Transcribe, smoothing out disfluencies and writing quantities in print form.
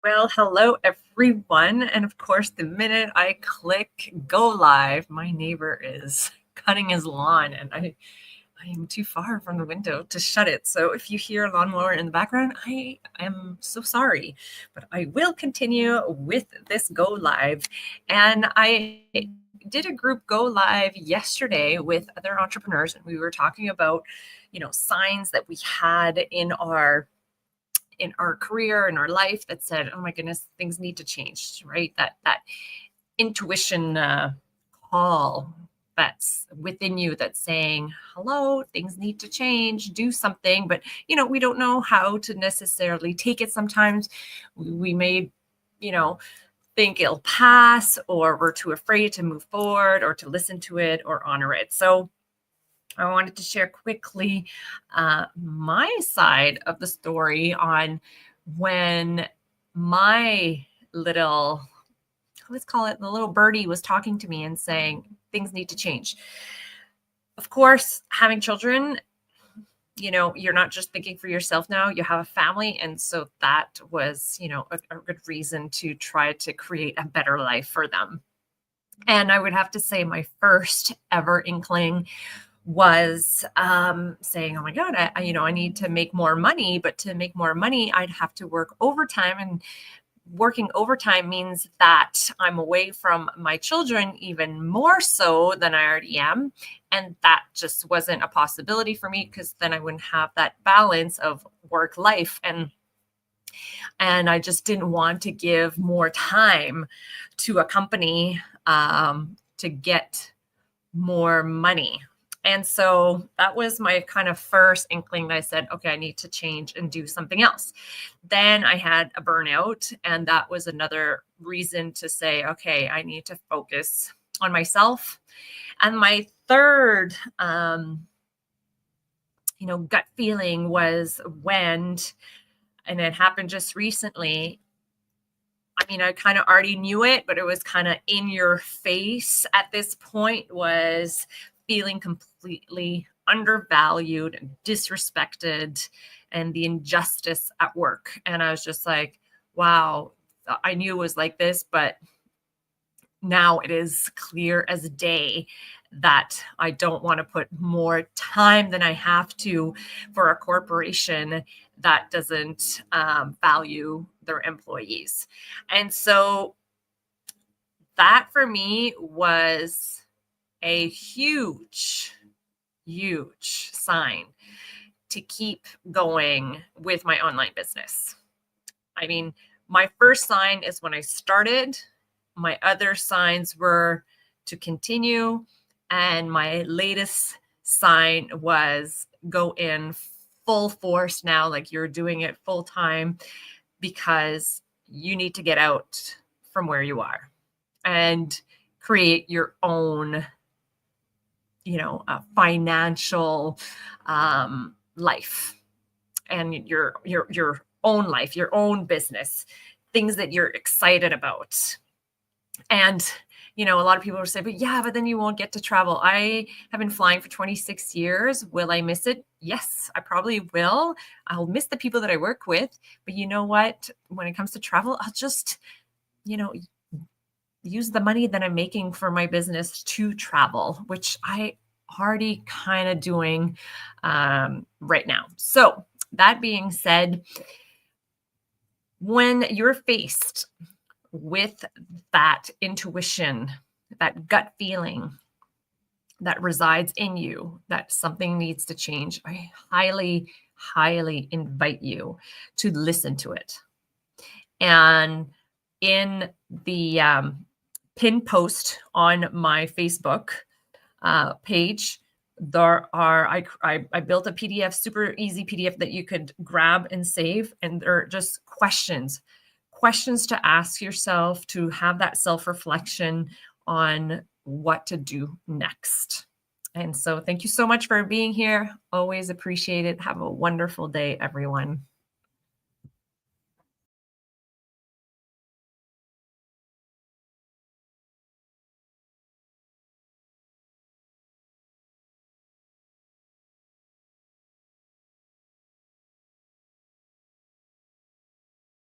Well, hello everyone. And of course, the minute I click go live, my neighbor is cutting his lawn and I am too far from the window to shut it. So if you hear a lawnmower in the background, I am so sorry. But I will continue with this go live. And I did a group go live yesterday with other entrepreneurs, and we were talking about, signs that we had in our career, in our life, that said, oh my goodness, things need to change, right? That intuition call that's within you that's saying, hello, things need to change, do something. But we don't know how to necessarily take it. Sometimes we may, you know think it'll pass, or we're too afraid to move forward or to listen to it or honor it. So I wanted to share quickly my side of the story on when my little, let's call it, the little birdie was talking to me and saying things need to change. Of course, having children, you're not just thinking for yourself now, you have a family. And so that was, a good reason to try to create a better life for them. And I would have to say my first ever inkling was saying, "Oh my God, I need to make more money." But to make more money, I'd have to work overtime, and working overtime means that I'm away from my children even more so than I already am, and that just wasn't a possibility for me, because then I wouldn't have that balance of work life, and I just didn't want to give more time to a company to get more money. And so that was my kind of first inkling that I said, okay, I need to change and do something else. Then I had a burnout, and that was another reason to say, okay, I need to focus on myself. And my third, gut feeling was when, and it happened just recently. I mean, I kind of already knew it, but it was kind of in your face at this point, was feeling completely undervalued and disrespected, and the injustice at work. And I was just like, wow, I knew it was like this, but now it is clear as day that I don't want to put more time than I have to for a corporation that doesn't value their employees. And so that for me was a huge, huge sign to keep going with my online business. I mean, my first sign is when I started. My other signs were to continue. And my latest sign was go in full force now, like you're doing it full time, because you need to get out from where you are and create your own, financial life, and your own life, your own business, things that you're excited about. And a lot of people will say, but yeah, but then you won't get to travel. I have been flying for 26 years. Will I miss it? Yes, I probably will. I'll miss the people that I work with. But you know what? When it comes to travel, I'll just, use the money that I'm making for my business to travel, which I already kind of doing right now. So that being said, when you're faced with that intuition, that gut feeling that resides in you that something needs to change, I highly, highly invite you to listen to it. And in the pin post on my Facebook page, I built a PDF, super easy PDF that you could grab and save, and they're just questions to ask yourself, to have that self-reflection on what to do next. And so thank you so much for being here. Always appreciate it. Have a wonderful day, everyone.